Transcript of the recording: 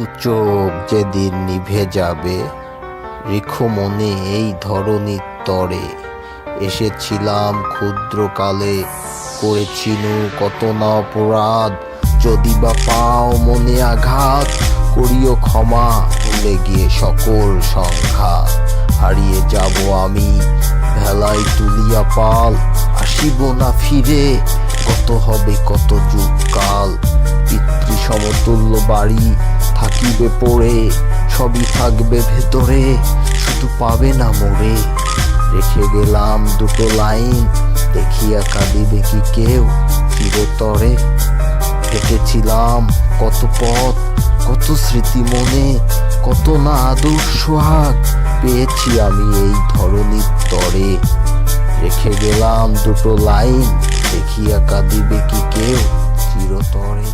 দু চোখ যেদিন নিভে যাবে, রেখো মনে এই ধরণীর তরে। এসেছিলাম ক্ষুদ্রকালে, করেছিনু কত না অপরাধ। যদি বা পাও মনে আঘাত, করিও ক্ষমা, ভুলে গিয়ে সকল সংঘাত। হারিয়ে যাব আমি ভেলায় তুলিয়া পাল, আসিব না ফিরে, কত হবে কত যুগ কাল। পিতৃ সমতুল্য বাড়ি থাকিবে পড়ে, সবই থাকবে ভেতরে, শুধু পাবে না মোরে। রেখে গেলাম দুটো লাইন, দেখিয়া কাঁদিবে কি কেউ চিরতরে। হেঁটেছিলাম কত পথ, কত স্মৃতি মনে, কত না আদর সোহাগ পেয়েছি আমি এই ধরণীর তরে। রেখে গেলাম দুটো লাইন, দেখিয়া কাঁদিবে কি কেউ চিরতরে।